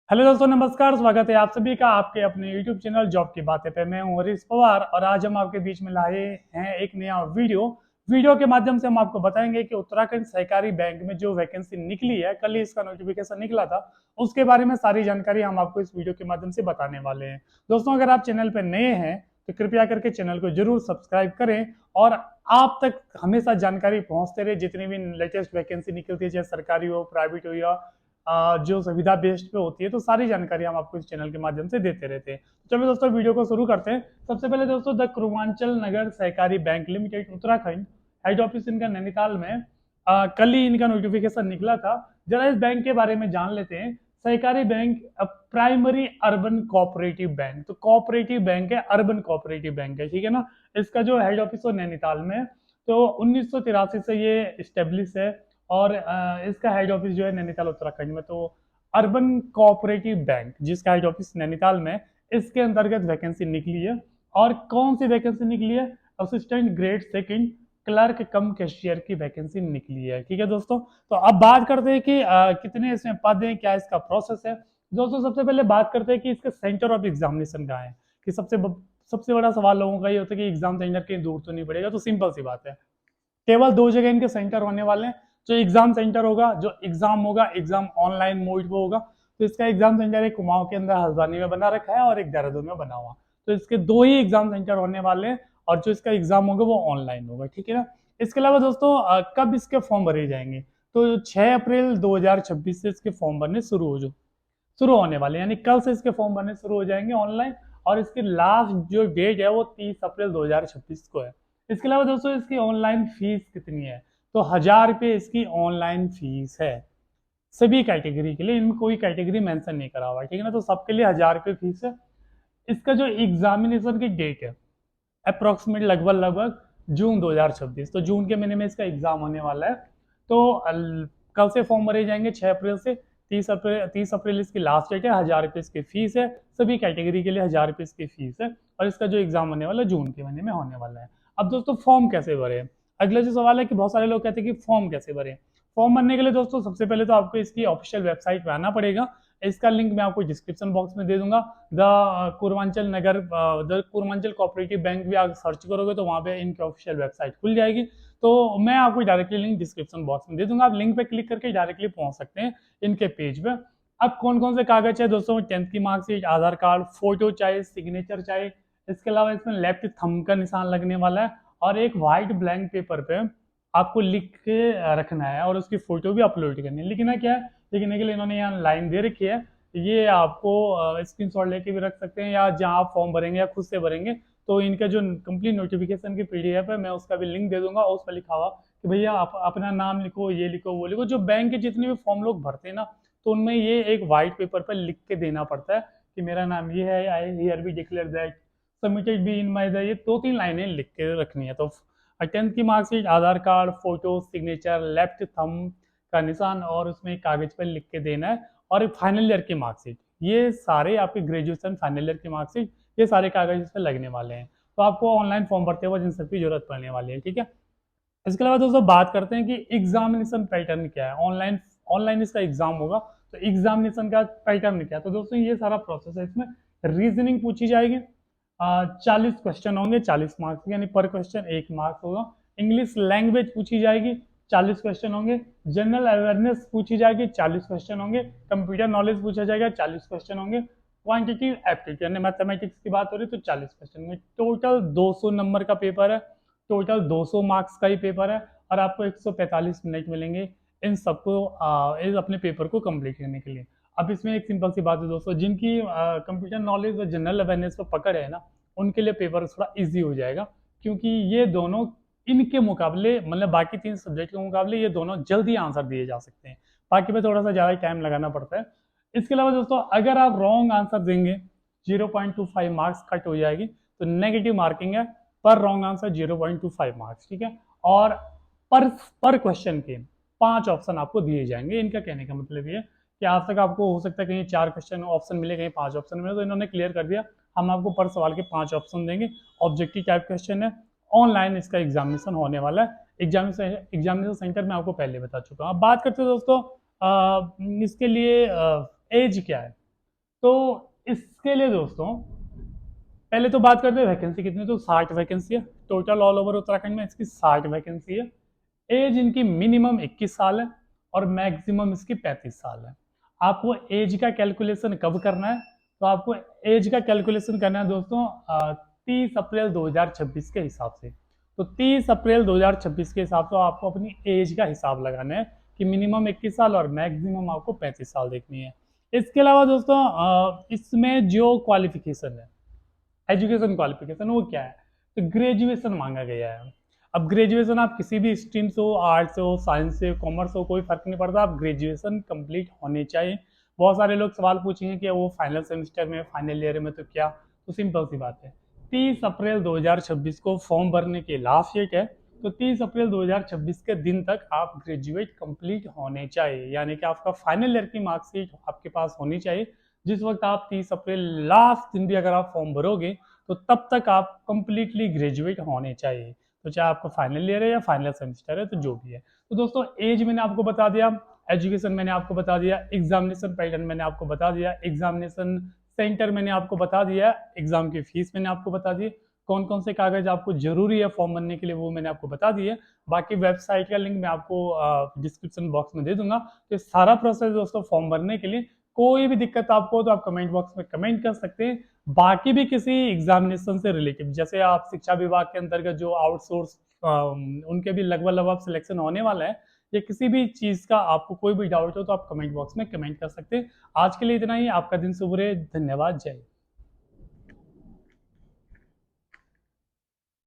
Hello दोस्तों, नमस्कार। स्वागत है आप सभी का आपके अपने YouTube चैनल जॉब की बातें पे। मैं हूं हरीश पवार और आज हम आपके बीच में लाए हैं एक नया वीडियो के माध्यम से हम आपको बताएंगे कि उत्तराखंड सहकारी बैंक में जो वैकेंसी निकली है, कल ही इसका नोटिफिकेशन निकला था, उसके बारे में सारी जानकारी हम आपको इस वीडियो के माध्यम से बताने वाले हैं। दोस्तों, अगर आप चैनल पर नए हैं तो कृपया करके चैनल को जरूर सब्सक्राइब करें और आप तक हमेशा जानकारी पहुंचते रहे। जितनी भी लेटेस्ट वैकेंसी निकलती है, चाहे सरकारी हो, प्राइवेट हो या जो सुविधा बेस्ड पे होती है, तो सारी जानकारी हम आपको इस चैनल के माध्यम से देते रहते हैं। चलो दोस्तों, वीडियो को शुरू करते हैं। सबसे पहले दोस्तों, द पूर्वांचल नगर सहकारी bank limited Uttarakhand, head office इनका नैनीताल में। कल ही इनका नोटिफिकेशन निकला था। जरा इस बैंक के बारे में जान लेते हैं। सहकारी bank primary urban cooperative bank, तो कोऑपरेटिव बैंक है, अर्बन कोऑपरेटिव बैंक है, ठीक है ना। इसका जो हेड ऑफिस है नैनीताल में, तो 1983 से ये स्टेब्लिश है और इसका हेड ऑफिस जो है नैनीताल उत्तराखंड में। तो अर्बन कोऑपरेटिव बैंक जिसका हेड ऑफिस नैनीताल में, इसके अंतर्गत वैकेंसी निकली है। और कौन सी वैकेंसी निकली है? असिस्टेंट ग्रेड सेकंड क्लर्क कम कैशियर की वैकेंसी निकली है, ठीक है दोस्तों। तो अब बात करते हैं कि कितने इसमें पद हैं, क्या इसका प्रोसेस है। दोस्तों, सबसे पहले बात करते हैं कि इसका सेंटर ऑफ एग्जामिनेशन कहाँ है। कि सबसे बड़ा सवाल लोगों का ये होता है कि एग्जाम सेंटर कहीं दूर तो नहीं पड़ेगा। तो सिंपल सी बात है, केवल दो जगह इनके सेंटर होने वाले हैं। जो एग्जाम सेंटर होगा, जो एग्जाम होगा, एग्जाम ऑनलाइन मोड पे होगा। तो इसका एग्जाम सेंटर एक कुमाऊं के अंदर हल्द्वानी में बना रखा है और एक देहरादून में बना हुआ। तो इसके दो ही एग्जाम सेंटर होने वाले हैं और जो इसका एग्जाम होगा वो ऑनलाइन होगा, ठीक है ना। इसके अलावा दोस्तों, कब इसके फॉर्म भरे जाएंगे? तो 6 अप्रैल 2026 से इसके फॉर्म भरने शुरू होने वाले, यानी कल से इसके फॉर्म भरने शुरू हो जाएंगे ऑनलाइन। और इसकी लास्ट जो डेट है वो 30 अप्रैल 2026 को है। इसके अलावा दोस्तों, इसकी ऑनलाइन फीस कितनी है? तो 1000 रुपये इसकी ऑनलाइन फीस है सभी कैटेगरी के लिए। इनमें कोई कैटेगरी मेंशन नहीं करा हुआ है, ठीक है ना। तो सबके लिए 1000 रुपये फीस है। इसका जो एग्जामिनेशन की डेट है, अप्रोक्सीमेट लगभग जून 2026, तो जून के महीने में इसका एग्जाम होने वाला है। तो कल से फॉर्म भरे जाएंगे 6 अप्रैल से। 30 अप्रैल इसकी लास्ट डेट है। 1000 रुपये इसकी फीस है, सभी कैटेगरी के लिए 1000 रुपये इसकी फीस है। और इसका जो एग्जाम होने वाला है जून के महीने में होने वाला है। अब दोस्तों, फॉर्म कैसे भरे? अगला जो सवाल है कि बहुत सारे लोग कहते हैं कि फॉर्म कैसे भरे। फॉर्म भरने के लिए दोस्तों, सबसे पहले तो आपको इसकी ऑफिशियल वेबसाइट पे आना पड़ेगा। इसका लिंक मैं आपको डिस्क्रिप्शन बॉक्स में दे दूंगा। द पूर्वांचल कोऑपरेटिव बैंक भी आप सर्च करोगे तो वहां पे इनकी ऑफिशियल वेबसाइट खुल जाएगी। तो मैं आपको डायरेक्टली लिंक डिस्क्रिप्शन बॉक्स में दे दूंगा। आप लिंक पे क्लिक करके डायरेक्टली पहुंच सकते हैं इनके पेज पे। अब कौन कौन से कागज है दोस्तों? 10th की मार्कशीट, आधार कार्ड, फोटो चाहिए, सिग्नेचर चाहिए। इसके अलावा इसमें लेफ्ट थंब का निशान लगने वाला है और एक व्हाइट ब्लैंक पेपर पे आपको लिख के रखना है और उसकी फोटो भी अपलोड करनी है। लिखना क्या है? लिखने के लिए इन्होंने यहाँ लाइन दे रखी है। ये आपको स्क्रीनशॉट लेके भी रख सकते हैं या जहाँ आप फॉर्म भरेंगे या खुद से भरेंगे। तो इनका जो कंप्लीट नोटिफिकेशन की पीडीएफ है, मैं उसका भी लिंक दे दूंगा। उस पर लिखा हुआ कि भैया आप अपना नाम लिखो, ये लिखो, वो लिखो। जो बैंक के जितने भी फॉर्म लोग भरते हैं ना, तो उनमें ये एक व्हाइट पेपर पर लिख के देना पड़ता है कि मेरा नाम ये है, I hear be declare that submitted be in my, ये 2-3 लाइनें लिख के रखनी है। तो 10th की marksheet, Aadhaar card, photo, signature, left thumb का निशान और उसमें कागज पर लिख के देना है। और फाइनल ईयर की मार्कशीट, ये सारे आपके ग्रेजुएशन फाइनल ईयर की मार्कशीट, ये सारे कागज इस पर लगने वाले हैं। तो आपको ऑनलाइन फॉर्म भरते हुए जिन सबकी जरूरत पड़ने वाली है, ठीक है। इसके अलावा दोस्तों, बात करते हैं कि एग्जामिनेशन पैटर्न क्या है। ऑनलाइन ऑनलाइन इसका एग्जाम होगा, तो एग्जामिनेशन का पैटर्न क्या है? तो दोस्तों, ये सारा प्रोसेस है। इसमें रीजनिंग पूछी जाएगी, 40 क्वेश्चन होंगे, 40 मार्क्स, यानी पर क्वेश्चन 1 मार्क्स होगा। इंग्लिश लैंग्वेज पूछी जाएगी, 40 क्वेश्चन होंगे। जनरल अवेयरनेस पूछी जाएगी, 40 क्वेश्चन होंगे। कंप्यूटर नॉलेज पूछा जाएगा, 40 क्वेश्चन होंगे। क्वांटिटी एप्टीट्यूड यानी मैथमेटिक्स की बात हो रही है तो 40 क्वेश्चन होंगे। टोटल 200 नंबर का पेपर है, टोटल 200 मार्क्स का ही पेपर है और आपको 145 मिनट मिलेंगे इन सबको इस अपने पेपर को कंप्लीट करने के लिए। अब इसमें एक सिंपल सी बात है दोस्तों, जिनकी कंप्यूटर नॉलेज और जनरल अवेयरनेस पर पकड़ है ना, उनके लिए पेपर थोड़ा इजी हो जाएगा। क्योंकि ये दोनों इनके मुकाबले, मतलब बाकी 3 सब्जेक्ट के मुकाबले, ये दोनों जल्दी आंसर दिए जा सकते हैं। बाकी में थोड़ा सा ज़्यादा टाइम लगाना पड़ता है। इसके अलावा दोस्तों, अगर आप रॉन्ग आंसर देंगे 0.25 मार्क्स कट हो जाएगी। तो नेगेटिव मार्किंग है, पर रॉन्ग आंसर 0.25 मार्क्स, ठीक है। और पर क्वेश्चन के 5 ऑप्शन आपको दिए जाएंगे। इनका कहने का मतलब ये कि आज तक आपको हो सकता है कहीं 4 क्वेश्चन ऑप्शन मिले, कहीं 5 ऑप्शन मिले, तो इन्होंने क्लियर कर दिया हम आपको पर सवाल के 5 ऑप्शन देंगे। ऑब्जेक्टिव टाइप क्वेश्चन है, ऑनलाइन इसका एग्जामिनेशन होने वाला है। एग्जामिनेशन सेंटर मैं आपको पहले बता चुका हूँ। अब बात करते हैं दोस्तों, इसके लिए एज क्या है। तो इसके लिए दोस्तों पहले तो बात करते हैं वैकेंसी कितनी, तो 60 वैकेंसी है टोटल ऑल ओवर उत्तराखंड में, इसकी 60 वैकेंसी है। एज इनकी मिनिमम 21 साल है और मैक्सिमम इसकी 35 साल है। आपको एज का कैलकुलेशन कब करना है, तो आपको एज का कैलकुलेशन करना है दोस्तों 30 अप्रैल 2026 के हिसाब से। तो 30 अप्रैल 2026 के हिसाब से आपको अपनी एज का हिसाब लगाना है कि मिनिमम 21 साल और मैक्सिमम आपको 35 साल देखनी है। इसके अलावा दोस्तों इसमें जो क्वालिफिकेशन है, एजुकेशन क्वालिफिकेशन, वो क्या है, तो ग्रेजुएशन मांगा गया है। अब ग्रेजुएशन आप किसी भी स्ट्रीम से हो, आर्ट्स से हो, साइंस से, कॉमर्स हो, कोई फर्क नहीं पड़ता, आप ग्रेजुएशन कंप्लीट होने चाहिए। बहुत सारे लोग सवाल पूछेंगे कि वो फाइनल सेमेस्टर में, फाइनल ईयर में, तो क्या, तो सिंपल सी बात है, 30 अप्रैल 2026 को फॉर्म भरने की लास्ट डेट है। तो 30 अप्रैल 2026 के दिन तक आप ग्रेजुएट कंप्लीट होने चाहिए, यानी कि आपका फाइनल ईयर की मार्कशीट आपके पास होनी चाहिए। जिस वक्त आप 30 अप्रैल लास्ट दिन भी अगर आप फॉर्म भरोगे तो तब तक आप कंप्लीटली ग्रेजुएट होने चाहिए। तो चाहे आपका फाइनल ईयर है या फाइनल सेमेस्टर है, तो जो भी है। तो दोस्तों एज मैंने आपको बता दिया, एजुकेशन मैंने आपको बता दिया, एग्जामिनेशन पैटर्न मैंने आपको बता दिया, एग्जामिनेशन सेंटर मैंने आपको बता दिया, एग्जाम की फीस मैंने आपको बता दी, कौन कौन से कागज आपको जरूरी है फॉर्म भरने के लिए वो मैंने आपको बता दिया। बाकी वेबसाइट का लिंक मैं आपको डिस्क्रिप्शन बॉक्स में दे दूंगा। तो सारा प्रोसेस दोस्तों फॉर्म भरने के लिए, कोई भी दिक्कत आपको हो तो आप कमेंट बॉक्स में कमेंट कर सकते हैं। बाकी भी किसी एग्जामिनेशन से रिलेटेड, जैसे आप शिक्षा विभाग के अंतर्गत जो आउटसोर्स उनके भी लगभग लगभग सिलेक्शन होने वाला है, या किसी भी चीज का आपको कोई भी डाउट हो तो आप कमेंट बॉक्स में कमेंट कर सकते हैं। आज के लिए इतना ही, आपका दिन शुभ रहे, धन्यवाद, जय।